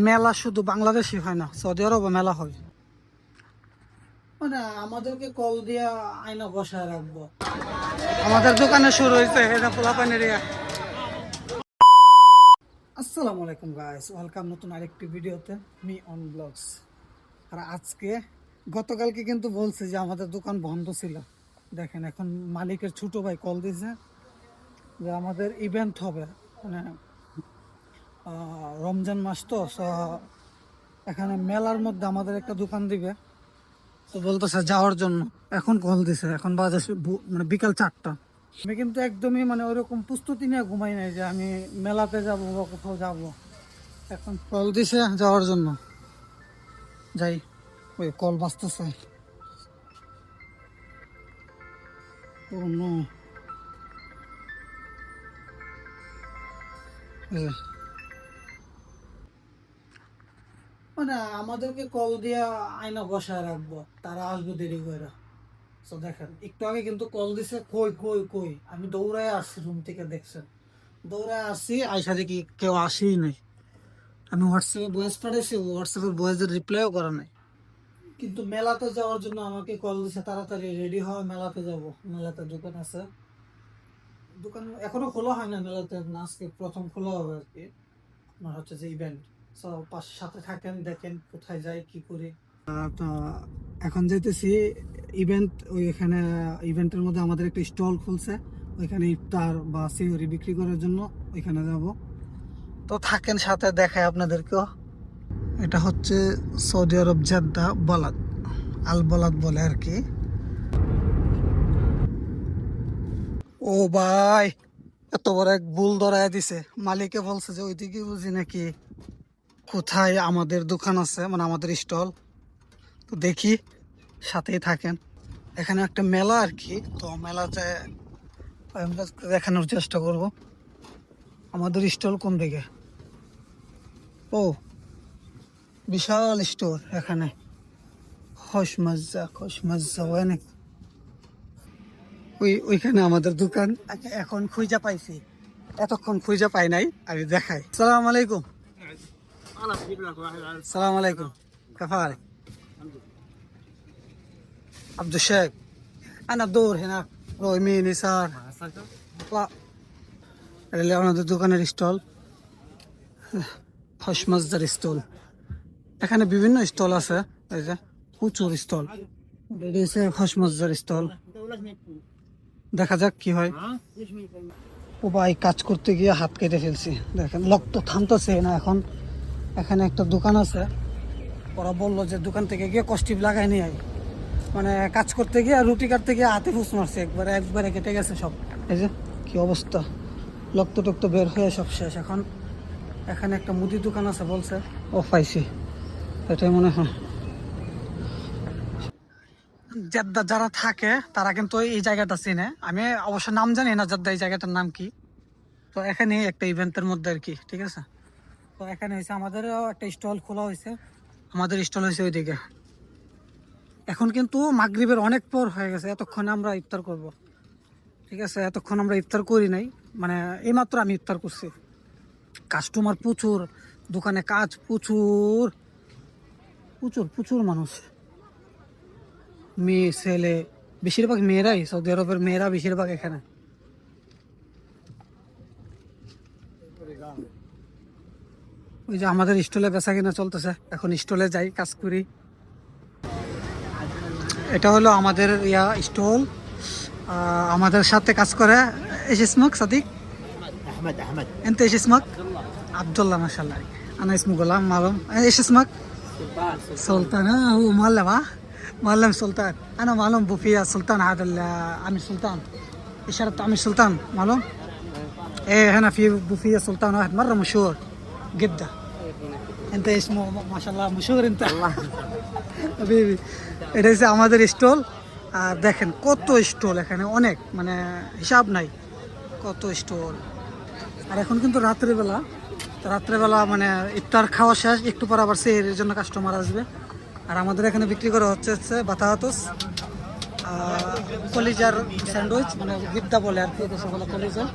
মেলা শুধু বাংলাদেশই হয় না, সৌদি আরবে মেলা হয়। মানে আমাদেরকে কল দিয়া আয়না বসায় রাখবো। আমাদের দোকানে শুরু হয়েছে এটা পোলাপানের এরিয়া। আসসালামু আলাইকুম গাইস, ওয়েলকাম নতুন আরেকটি ভিডিওতে মি অন ব্লগস। আর আজকে গতকালকে কিন্তু বলছে যে আমাদের দোকান বন্ধ ছিল। দেখেন এখন মালিকের ছোট ভাই কল দিয়েছে যে আমাদের ইভেন্ট হবে, মানে রমজান মাস তো এখানে মেলার মধ্যে আমাদের একটা দোকান দিবে, তো বলতেছে যাওয়ার জন্য। এখন কল দিছে, এখন বাজে মানে বিকাল 4টা। আমি কিন্তু একদমই মানে ওইরকম প্রস্তুতি নিয়ে ঘুমাই নাই যে আমি মেলাতে যাব বা কোথাও যাব। এখন কল দিছে যাওয়ার জন্য, যাই। ওই কল বাজতেছে। ও নো, মানে আমাদেরকে কল দিয়া আয়না বসায় রাখবো, তারা আসবে দেরি করে। তো দেখেন একটু আগে কিন্তু কল দিছে, কই কই কই, আমি দৌড়ায় আসছি রুম থেকে, দেখছেন দৌড়ায় আসছি, আয়সা দেখি কেউ আসেই নাই। আমি হোয়াটসঅ্যাপে ভয়েস পাঠাইছি, হোয়াটসঅ্যাপের ভয়েসের রিপ্লাইও করা নাই। কিন্তু মেলাতে যাওয়ার জন্য আমাকে কল দিছে, তাড়াতাড়ি রেডি হওয়া, মেলাতে যাব। মেলাতে দোকান আছে, দোকান এখনো খোলা হয় না মেলাতে, আজকে প্রথম খোলা হবে আর কি। আমার হচ্ছে যে ইভেন্ট, সাথে থাকেন, দেখেন কোথায় যাই কি করি। তো এখন যেতেছি ইভেন্ট, ওইখানে ইভেন্টের মধ্যে আমাদের একটা স্টল খুলছে, ওইখানে ইফতার বা সিউরি বিক্রি করার জন্য ওইখানে যাব। তো থাকেন সাথে, দেখায় আপনাদেরকেও। এটা হচ্ছে সৌদি আরব জেদ্দা বলাদ, আল বলাদ বলে আর কি। ও ভাই, এত বড় এক ভুল ধরায় দিছে। মালিকে বলছে যে ওইদিকে বুঝি নাকি কোথায় আমাদের দোকান আছে, মানে আমাদের স্টল। তো দেখি, সাথেই থাকেন। এখানে একটা মেলা আর কি, তো মেলাতে দেখানোর চেষ্টা করব আমাদের স্টল কোন দিকে। ও বিশাল স্টোর এখানে, খোশমজ্জা হয় নাকি। ওইখানে আমাদের দোকান। এখন খুঁজা পাইছি, এতক্ষণ খুঁজা পাই নাই, আমি দেখাই। সালাম আলাইকুম। সালাম আলাইকুম, কেফা আলাইক عبد الشاك. انا بدور هناك رو يمين يسار اطلع اللي আমাদের দোকানের স্টল, খোশমজ্জার স্টল। এখানে বিভিন্ন স্টল আছে, এই যে প্রচুর স্টল। এটা হচ্ছে খোশমজ্জার স্টল, দেখা যাক কি হয়। ও ভাই, কাজ করতে গিয়ে হাত কেটে ফেলছি, দেখেন লক তো থামতেছে না। এখন এখানে একটা দোকান আছে, ওরা বললো যে দোকান থেকে গিয়ে কস্টিপ লাগাই নিয়ে আয়। মানে কাজ করতে গিয়ে রুটি কাটতে গিয়ে হাতে ফুস মারছে, একবারে কেটে গেছে সব। এই যে কি অবস্থা, রক্ত টক্ত বের হয়ে সব শেষ। এখন এখানে একটা মুদি দোকান আছে, বলছে ও পাইছি, এটাই মনে হয়। জেদ্দা যারা থাকে তারা কিন্তু এই জায়গাটা চিনে, আমি অবশ্য নাম জানি না জেদ্দা এই জায়গাটার নাম কি। তো এখানে একটা ইভেন্টের মধ্যে আর কি, ঠিক আছে। তো এখানে হয়েছে আমাদেরও একটা স্টল খোলা হয়েছে, আমাদের স্টল হয়েছে ওইদিকে। এখন কিন্তু মাগরিবের অনেক পর হয়ে গেছে, এতক্ষণে আমরা ইফতার করব, ঠিক আছে। এতক্ষণ আমরা ইফতার করি নাই, মানে এইমাত্র আমি ইফতার করছি। কাস্টমার প্রচুর, দোকানে কাজ প্রচুর প্রচুর প্রচুর মানুষ, মেয়ে ছেলে, বেশিরভাগ মেয়েরাই, সৌদি আরবের মেয়েরা বেশিরভাগ এখানে। ওই যে আমাদের স্টলে বেচা কিনা চলতেছে, এখন স্টলে যাই, কাজ করি। এটা হলো আমাদের স্টল, আমাদের সাথে কাজ করে। ايش اسمك صديق؟ احمد انت ايش اسمك؟ عبد الله ما شاء الله عليك. انا اسمي غلام معلوم. ايش اسمك؟ سلطان. هو معلم، معلم سلطان. انا معلوم بوفيه سلطان، هذا عمي سلطان، اشاره عمي سلطان معلوم. ايه هنا في بوفيه سلطان واحد مره مشهور جده. انت اسمه ما شاء الله مشهور انت. الله حبيبي। এটা হচ্ছে আমাদের স্টল। আর দেখেন কত স্টল এখানে, অনেক, মানে হিসাব নাই কত স্টল। আর এখন কিন্তু রাত্রেবেলা মানে ইফতার খাওয়া শেষ, একটু পর আবার এর জন্য কাস্টমার আসবে। আর আমাদের এখানে বিক্রি করা হচ্ছে বাতাহাতোস, কলিজার স্যান্ডউইচ, মানে গিদ্দা বলে আর কি, দেশে বলে কলিজা।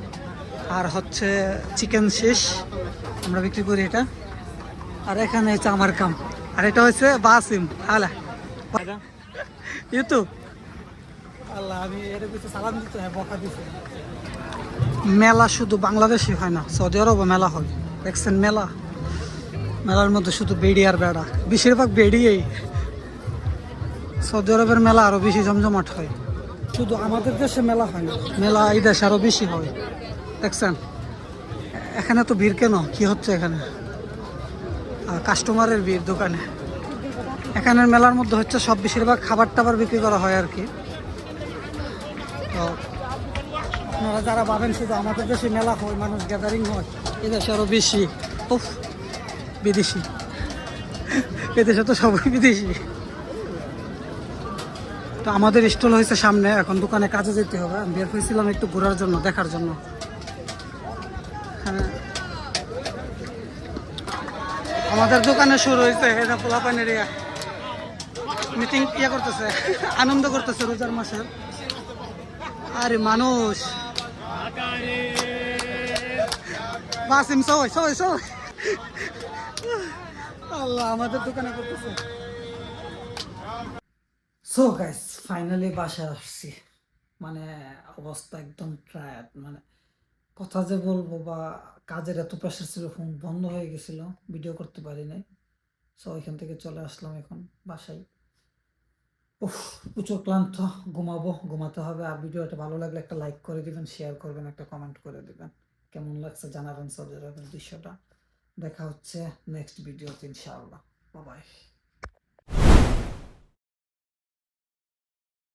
আর হচ্ছে চিকেন শিশ আমরা বিক্রি করি এটা। আর এখানে হচ্ছে আমার কাম, আর এটা হচ্ছে বাসিম। হালা ইউটিউব আল্লাহ, আমি এর কিছু সালাম দিতে হয়, বকা দিতে। মেলা শুধু বাংলাদেশে হয় না, সৌদি আরবে মেলা হয়। দেখছেন মেলা, মেলার মধ্যে শুধু বেড়ি আর বেড়া, বেশিরভাগ বেড়িয়েই। সৌদি আরবের মেলা আরো বেশি জমজমাট হয়। শুধু আমাদের দেশে মেলা হয় না, মেলা এই দেশে আরো বেশি হয়। দেখছেন এখানে তো ভিড় কেন, কি হচ্ছে এখানে? কাস্টমারের ভিড় দোকানে। এখানের মেলার মধ্যে হচ্ছে সব বেশিরভাগ খাবার টাবার বিক্রি করা হয় আর কি। তো আপনারা যারা ভাবেন শুধু আমাদের দেশে মেলা হয়, মানুষ গ্যাদারিং হয়, এদেশে আরো বেশি। উফ, বিদেশি, এদেশে তো সবাই বিদেশি। তো আমাদের স্টল হয়েছে সামনে, এখন দোকানে কাজে যেতে হবে। আমি বের হয়েছিলাম একটু ঘোরার জন্য, দেখার জন্য। হ্যাঁ, আমাদের দোকানে শুরু হয়েছে, এটা পোলাপানের মিটিং করতেছে, আনন্দ করতেছে রোজার মাসের। আরে মানুষ বাসিম সবাই সবাই সবাই, আল্লাহ আমাদের দোকানে করতেছে। সো গাইস ফাইনালি বাসায় আসছি, মানে অবস্থা একদম ট্রায়াড, মানে কথা যে বলবো, বা কাজের এত প্রেশার ছিল, ফোন বন্ধ হয়ে গেছিল, ভিডিও করতে পারি নাই। সো এখান থেকে চলে আসলাম এখন বাসায়। উফ, প্রচুর ক্লান্ত, ঘুমাবো, ঘুমাতে হবে। আর ভিডিওটা ভালো লাগলে একটা লাইক করে দিবেন, শেয়ার করবেন, একটা কমেন্ট করে দিবেন, কেমন লাগছে জানাবেন সৌদি আরবের দৃশ্যটা। দেখা হচ্ছে নেক্সট ভিডিওতে ইনশাআল্লাহ। Bye bye.